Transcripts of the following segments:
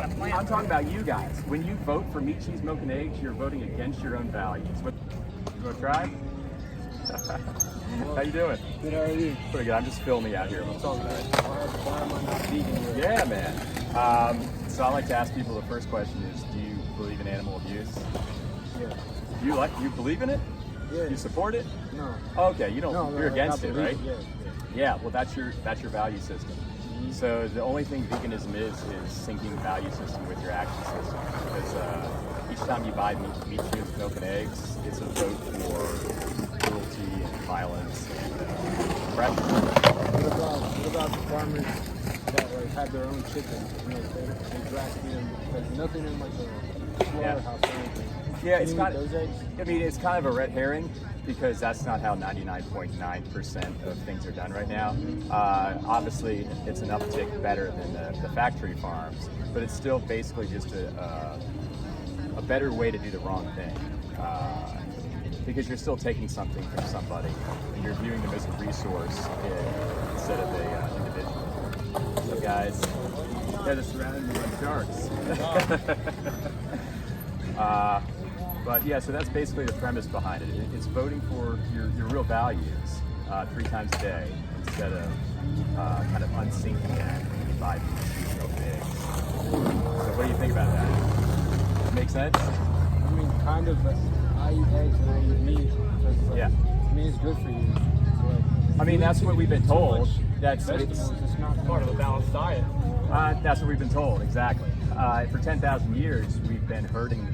about a plant. I'm talking about you guys. When you vote for meat, cheese, milk, and eggs, you're voting against your own values. You want to try? How you doing? Good, how are you? Pretty good. I'm just filming out here. It's all good. Why am I not vegan yet? Yeah, man. So I like to ask people, the first question is, do you believe in animal abuse? Yeah. You believe in it? Yeah. You support it? No. Okay, you don't. No, you're against it, right? Yeah. Yeah. Well, that's your value system. So the only thing veganism is syncing the value system with your action system. Because each time you buy meat, cheese, milk, and eggs, it's a vote for cruelty and violence and oppression. What about the farmers that like have their own chicken? You know, they grass feed them. There's nothing in like a slaughterhouse or anything. Yeah, Can it's you kind eat of. those eggs? I mean, it's kind of a red herring because that's not how 99.9% of things are done right now. Obviously, it's an uptick better than the factory farms, but it's still basically just a better way to do the wrong thing. Because you're still taking something from somebody and you're viewing them as a resource instead of an individual. So guys, yeah, they're surrounding me by sharks. But yeah, so that's basically the premise behind it. It's voting for your real values 3 times a day instead of kind of unsyncing that by these real things. So what do you think about that? Make sense? I mean, kind of. But I eat eggs and I eat meat. Like, Yeah. I mean, it's good for you. Like, I mean, that's what we've been told. That's vegetables, it's not Part of a balanced diet. That's what we've been told, exactly. For 10,000 years, we've been herding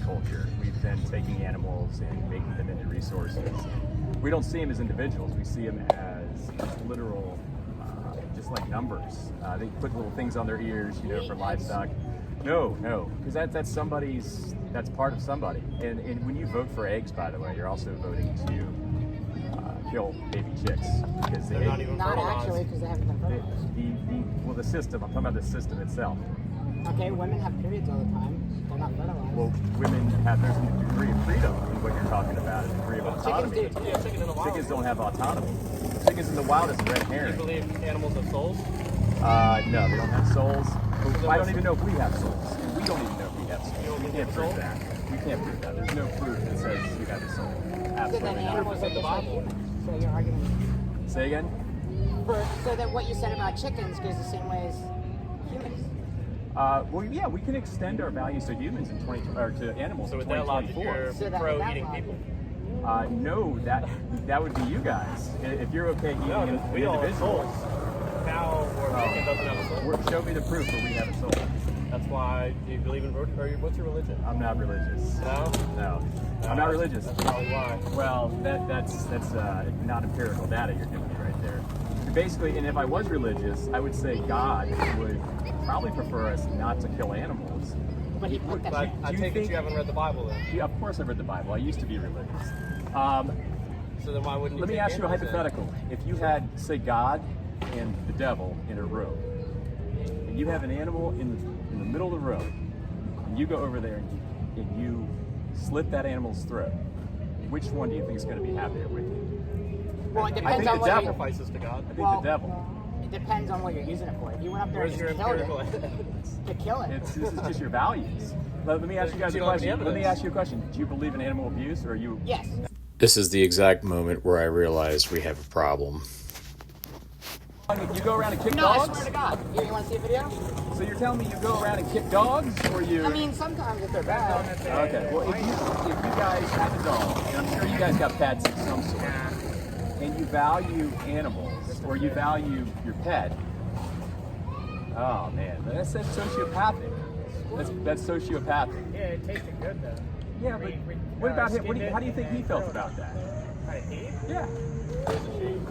culture. We've been taking animals and making them into resources. We don't see them as individuals. We see them as literal, just like numbers. They put little things on their ears, for livestock. No, because that's part of somebody. And when you vote for eggs, by the way, you're also voting to kill baby chicks because They're not even Not fertilized. actually, because they haven't been fertilized. the system. I'm talking about the system itself. Okay, women have periods all the time. They're not fertilized. Well, women there's a degree of freedom in what you're talking about, a degree of autonomy. Chickens do. Yeah, chickens in the wild. Chickens don't have autonomy. Chickens in the wild is a red Do you herring. believe animals have souls? No, they don't have souls. I don't even know if we have souls. And we don't even know if we have souls. You don't We think can't we have prove souls? that. We can't prove that. There's no proof that says we have a soul. So then Absolutely not. animals are in the just like Bible. humans. So your argument. Say again? So that what you said about chickens goes the same way as humans. Well, yeah, we can extend our values to humans in to animals So in with that logic, 2024. you're So that- pro that eating logic. people. No, that would be you guys. If you're okay eating No, an we all have individual, souls. Cow or chicken doesn't have a soul. show me the proof that we have a soul. That's why you believe in or what's your religion? I'm not religious. No? No, I'm not religious. That's probably why. Well, that's not empirical data you're giving me right there. Basically, and if I was religious, I would say God would probably prefer us not to kill animals. But he put that But shit. I Do you take it think- you haven't read the Bible then. Yeah, of course I've read the Bible. I used to be religious. So then why wouldn't you Let me take ask you a animals then? hypothetical. If you had, say, God and the devil in a room, and you have an animal in the middle of the room, and you go over there and you slit that animal's throat, which one do you think is going to be happier with you? Well, it I depends think on the what devil. you're, Sacrifices to God. I think well, the devil. It depends on what you're using it for. If you went up there and Where's just your killed empirical it, evidence? to kill it. This is just your values. Let me ask you guys a You don't have any question. Let me evidence. ask you a question. Do you believe in animal abuse, or are you? Yes. This is the exact moment where I realized we have a problem. You go around and kick No, I dogs? swear to God. You want to see a video? So you're telling me you go around and kick dogs, or you? I mean, sometimes if they're bad. Okay. Well, if you guys have a dog, and I'm sure you guys got pets of some sort, and you value animals, or you value your pet, oh man, that's sociopathic. That's sociopathic. Yeah, it tasted good though. Yeah, but what about him? How do you think he felt about that? He? Yeah.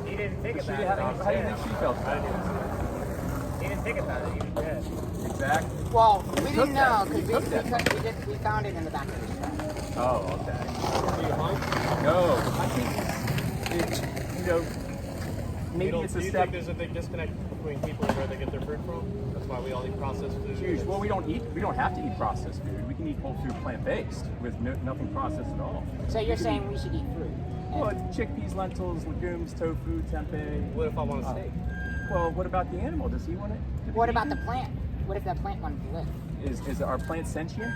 He didn't think How about do you think she felt about it? He didn't think about it. He was dead. Exactly. Well, we took didn't know that. We because took that. we found it in the back of his truck. Oh, okay. Do you hunt? No, I think maybe it's Do a you step. think there's a big disconnect between people and where they get their food from? That's why we all eat processed food. Huge. Well, we don't have to eat processed food. We can eat whole food, plant-based, with nothing processed at all. So you're saying we should eat fruit? Well, it's chickpeas, lentils, legumes, tofu, tempeh. What if I want a steak? Well, what about the animal? Does he want it? What about the plant? What if that plant wanted to live? Is our plant sentient?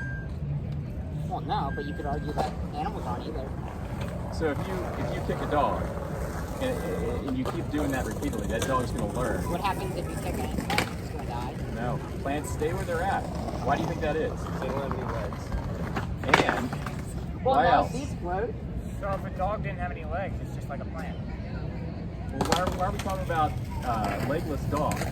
Well, no, but you could argue that animals aren't either. So if you kick a dog and you keep doing that repeatedly, that dog's going to learn. What happens if you kick an ant? It's going to die. No, plants stay where they're at. Why do you think that is? They don't have any legs. And Well, why no, else? seeds grow. So if a dog didn't have any legs, it's just like a plant. Well, why are we talking about legless dogs?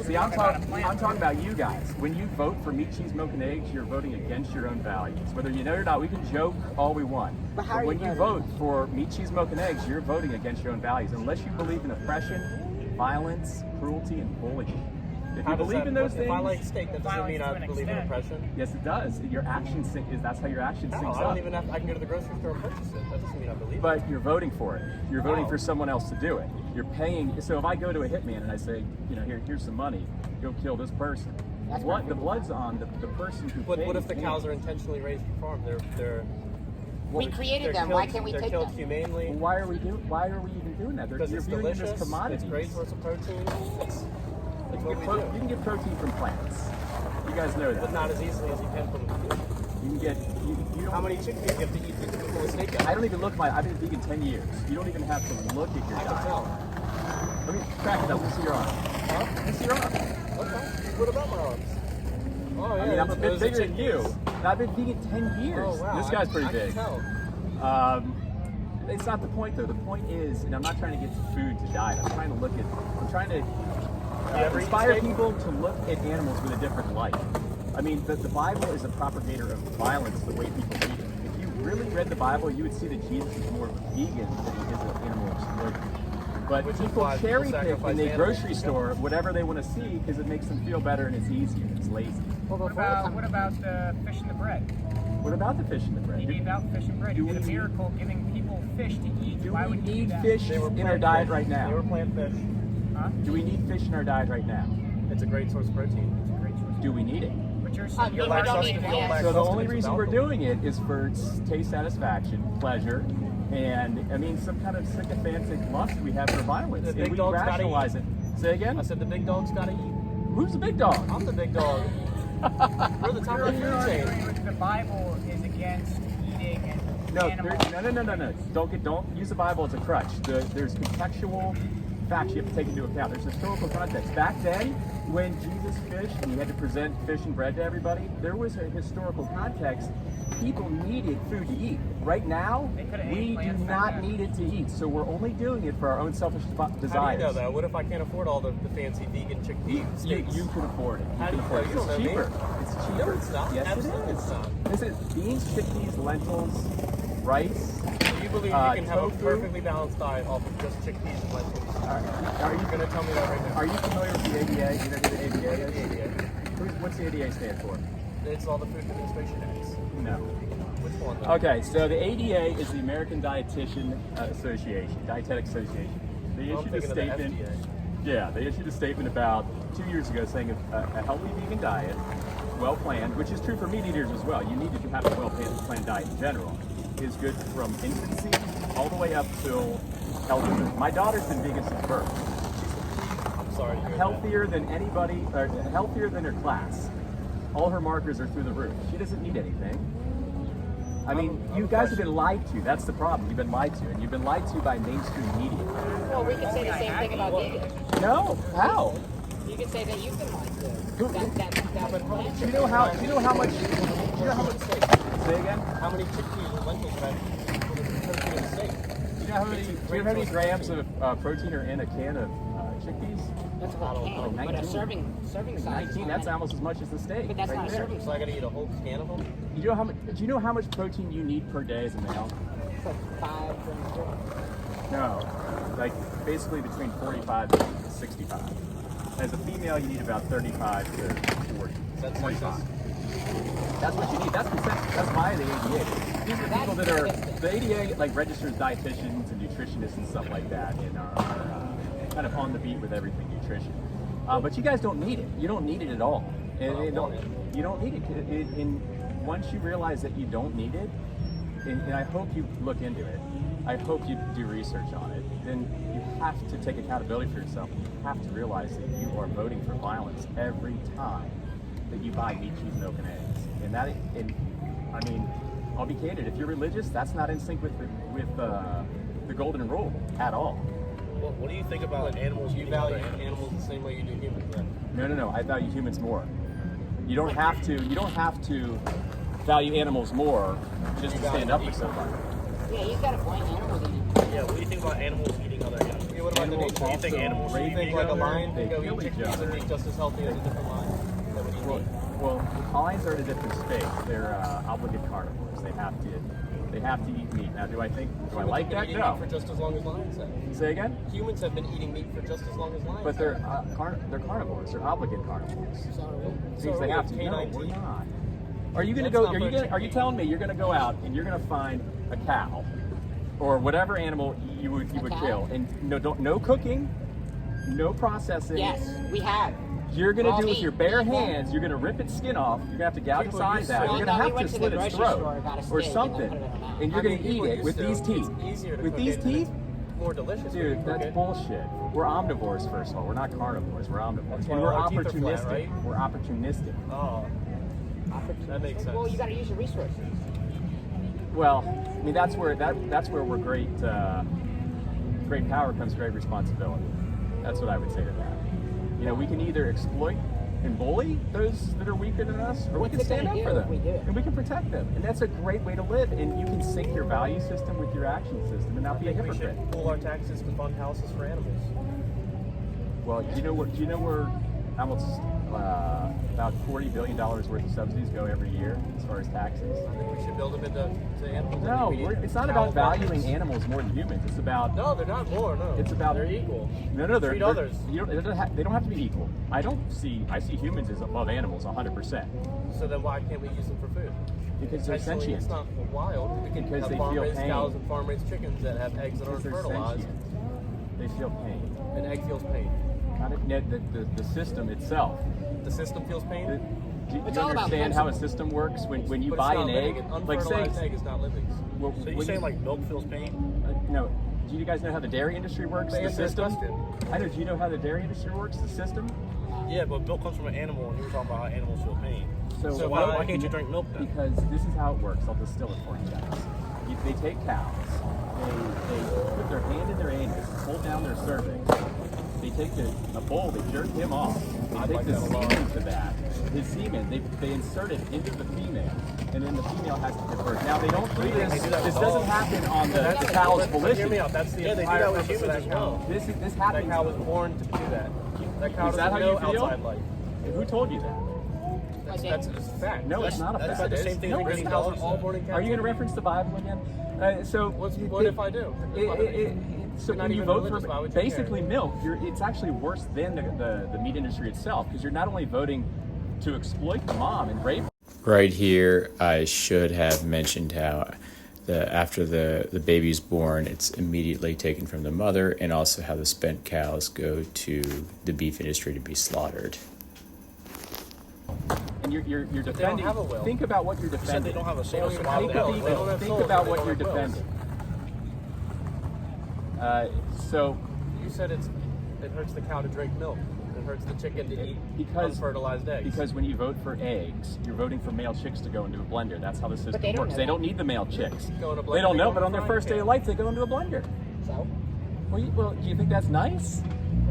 See, I'm talking about you guys. When you vote for meat, cheese, milk, and eggs, you're voting against your own values. Whether you know it or not, we can joke all we want. But how are when you you vote for meat, cheese, milk, and eggs, you're voting against your own values. Unless you believe in oppression, violence, cruelty, and bullying. If you believe in those things, if I like steak, that doesn't mean I believe in oppression. yes, it does. Your action that's how your action No, syncs I don't up. even have. I can go to the grocery store and purchase it. That doesn't mean I believe it. But you're voting for it. You're voting Wow. for someone else to do it. You're paying. So if I go to a hitman and I say, here's some money, go kill this person. That's What perfect. the blood's on the person who. What if the pays cows me. are intentionally raised for farm? They're We created they're them. killed, Why can't we they're take killed them? humanely Well, why are we even doing that? because You're it's viewing them delicious. as commodities. It's great source of protein. It's You what we do, can get protein from plants. You guys know but that. not as easily as you can from. You can get. You How don't. many chickpeas do you have to eat to pull a steak out? I don't even look. I've been vegan 10 years. You don't even have to look at your I can diet. tell. Let me crack it up. Let me see your arm. Huh? Let me see your arm. Okay. What about my arms? Oh yeah, I mean, I'm a bit those are bigger than you. chickpeas. And I've been vegan 10 years. Oh wow. This guy's pretty I big. Can tell. It's not the point though. The point is, and I'm not trying to get food to diet. I'm trying to ever eat inspire steak? people to look at animals with a different light. I mean, the Bible is a propagator of violence the way people read it. If you really read the Bible, you would see that Jesus is more vegan than he is an animal exploiter. But Which is people why people cherry pick sacrifice in the animals grocery to store whatever they want to see because it makes them feel better and it's easier. It's lazy. What about the fish and the bread? What about the fish and the bread? He gave out fish and bread. He Do did a we- miracle giving people fish to eat. Do Why we would you do need that? fish They were in our plant diet fish. right now? They were plant fish. Huh? Do we need fish in our diet right now? It's a great source of protein. It's a great choice. Do we need it? But you're You you're don't not need eating it. it. So the only reason we're doing it is for taste satisfaction, pleasure, and I mean some kind of sycophantic lust we have for violence. The And big we dog's gotta rationalize it. Say again? I said the big dog's gotta eat. Who's the big dog? I'm the big dog. We're the top of the You're food chain. arguing with the Bible is against eating and No, animals. no. Don't use the Bible as a crutch. There's contextual facts you have to take into account. There's historical context. Back then, when Jesus fished and he had to present fish and bread to everybody, there was a historical context. People needed food to eat. Right now, They could've ate we do plants back not then. need it to eat. So we're only doing it for our own selfish How do you desires. know that? What if I can't afford all the fancy vegan chickpea steaks? You can afford it. How You do can you afford know? it. You don't It's know me. cheaper. It's cheaper. No, it's not. Yes, Absolutely it it's is. not. This is beans, chickpeas, lentils, rice. You believe you can have a tofu? perfectly balanced diet off of just chickpeas and lentils? Are you You're gonna tell me that right now? Are you familiar with the ADA? You know who the ADA is? Yeah, yeah. What's the ADA stand for? It's all the Food Administration Acts. No. Which one? Though? Okay, so the ADA is the American Dietitian Association, Dietetic Association. They I'm issued a thinking of the statement. FDA. Yeah, they issued a statement about 2 years ago saying a healthy vegan diet, well planned, which is true for meat eaters as well. You need to have a well planned diet in general. Is good from infancy all the way up till elderhood. My daughter's been vegan since birth. I'm sorry to hear Healthier than anybody, or healthier than her class. All her markers are through the roof. She doesn't need anything. I mean, you guys have been lied to. That's the problem. You've been lied to, and you've been lied to by mainstream media. Well, we could say the same thing about vegans. No, how? You could say that you've been lied to. Who- That Do you know how? Do you know how much? Do you know how much? Say again. that. How many chickpeas and lentils would I put in protein in a steak? Do you know how many? Do you know how many grams of protein are in a can of chickpeas? That's about Oh, can, but a 19. serving size. 19. That's almost as much as the steak. But that's right not a there. serving So I gotta eat a whole can of them? You know how much? Do you know how much protein you need per day as a male? It's like 5 grams. No, like basically between 45 and 65. As a female, you need about 35 to 40. That's 45. sexist. That's what you need. That's consensus. That's why the ADA. These are people that are the ADA like registers dietitians and nutritionists and stuff like that, and are kind of on the beat with everything nutrition. But you guys don't need it. You don't need it at all. You don't need it. And once you realize that you don't need it, and I hope you look into it. I hope you do research on it. Then you have to take accountability for yourself. You have to realize that you are voting for violence every time that you buy meat, cheese, milk, and eggs. And that, I mean, I'll be candid. If you're religious, that's not in sync with the golden rule at all. Well, what do you think about animals? You value animals the same way you do humans, right? No. I value humans more. You don't have to value animals more just to stand up for somebody. Yeah, he's got a point. Animals eating. Yeah, what do you think about animals eating other animals? Yeah, what about the nature? Do you think animals should eat like a lion? They Go kill eat each chickens other. and be just as healthy as a different lion? That would eat meat? Well, lions are in a different space. They're obligate carnivores. They have to eat meat. Now, do I like that? Eating No. meat for just as long as lions have. Say again? Humans have been eating meat for just as long as lions. But they're carnivores. They're obligate carnivores. Means they have to. No, we're not. Are you going to go? Are you telling me you're going to go out and you're going to find a cow or whatever animal you would kill, and no cooking, no processing? Yes, we have. You're going Raw to do with meat. your bare hands. You're going to rip its skin off. You're going to have to gouge its eyes out. You're going to have to slit its throat or something, and you're going to eat it with these teeth. With these teeth. More delicious. Dude, that's bullshit. We're omnivores, first of all. We're not carnivores. We're omnivores. And we're our teeth are opportunistic. flat, right? We're opportunistic. Oh, that makes sense. Well, you got to use your resources. Well, I mean that's where we're great. Great power comes great responsibility. That's what I would say to that. You know, we can either exploit and bully those that are weaker than us, or we can stand up for them, and we can protect them. And that's a great way to live. And you can sync your value system with your action system, and not be a hypocrite. We should pool our taxes to fund houses for animals. Well, do you know where almost about $40 billion worth of subsidies go every year as far as taxes? I think we should build them into animals. No, it's not about valuing animals more than humans. It's about No, they're not more. No, It's about they're equal. No, they're Treat others. They don't have to be equal. I see humans as above animals 100%. So then why can't we use them for food? Because they're Actually, sentient. It's not wild. We can Because have they farm feel raised pain. cows and farm raised chickens that have eggs that aren't Because they're fertilized. sentient. They feel pain. An egg feels pain. Kind of the system itself. The system feels pain. Do you It's all about understand how a principle. system works when you But buy it's an not egg? living. An Like say, unfertilized egg is not living. well, So you're saying like milk feels pain? no. Do you guys know how the dairy industry works? They The answer this system. question. I know. Do you know how the dairy industry works? The system. Yeah, but milk comes from an animal, and you were talking about how animals feel pain. So Why can't you drink milk then? Because this is how it works. I'll distill it for you guys. They take cows, they put their hand in their anus, hold down their cervix. They take a bull, they jerk him off. They take the semen to that. His semen, they insert it into the female, and then the female has to give birth. Now they don't do this. This doesn't happen on the cow's Hear volition. me out. That's the Yeah, they do entire that with purpose of humans that as cow. well. This That happens. cow was born to do that. That cow Is that doesn't how you know feel? outside life. Who told you that? That's a fact. No, it's not a That's fact. the same thing No, as it's breeding not. dogs. All born in Are you going to reference the Bible again? What if I do? So You're not when you even vote religious, why for would you basically milk, it's actually worse than the meat industry itself, because you're not only voting to exploit the mom and rape. Right here, I should have mentioned how after the baby's born, it's immediately taken from the mother, and also how the spent cows go to the beef industry to be slaughtered. And you're defending. have a will. Think about what you're You said defending. they don't have a They soul, don't so even why have would a they have will. a They don't will? have Think souls, about they what don't you're have wills. defending. So You said it hurts the cow to drink milk. It hurts the chicken to eat because unfertilized eggs. Because when you vote for eggs, you're voting for male chicks to go into a blender. That's how the system they don't works. know They that. don't need the male chicks. Go in a blender, They don't they know, go but in on a their frying first day pan. of life, they go into a blender. So, Well, do you think that's nice?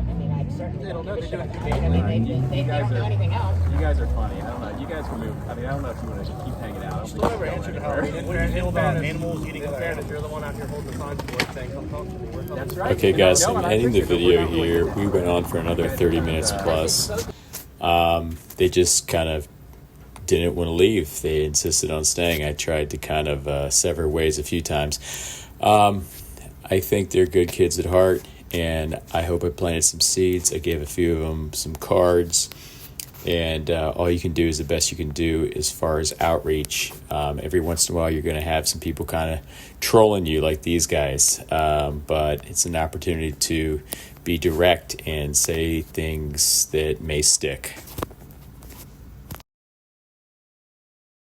I mean, I certainly They don't know, give a they shit do it about humanely. that. I mean, they You guys don't know are- anything else. You guys are funny. I don't know. You guys can move. I mean, I don't know if you want to keep hanging out. I don't think Still you're never going answered how. anywhere. What do you feel about fairness- animals eating In other fairness, animals? you're the one out here holding the signs for it saying, come talk to me. We're coming. That's right. Okay, No, guys, no, I'm and I ending the appreciate it, but video we're not here. going We went on for another 30 minutes plus. They just kind of didn't want to leave. They insisted on staying. I tried to kind of sever ways a few times. I think they're good kids at heart, and I hope I planted some seeds. I gave a few of them some cards, and all you can do is the best you can do as far as outreach. Every once in a while, you're going to have some people kind of trolling you like these guys, but it's an opportunity to be direct and say things that may stick.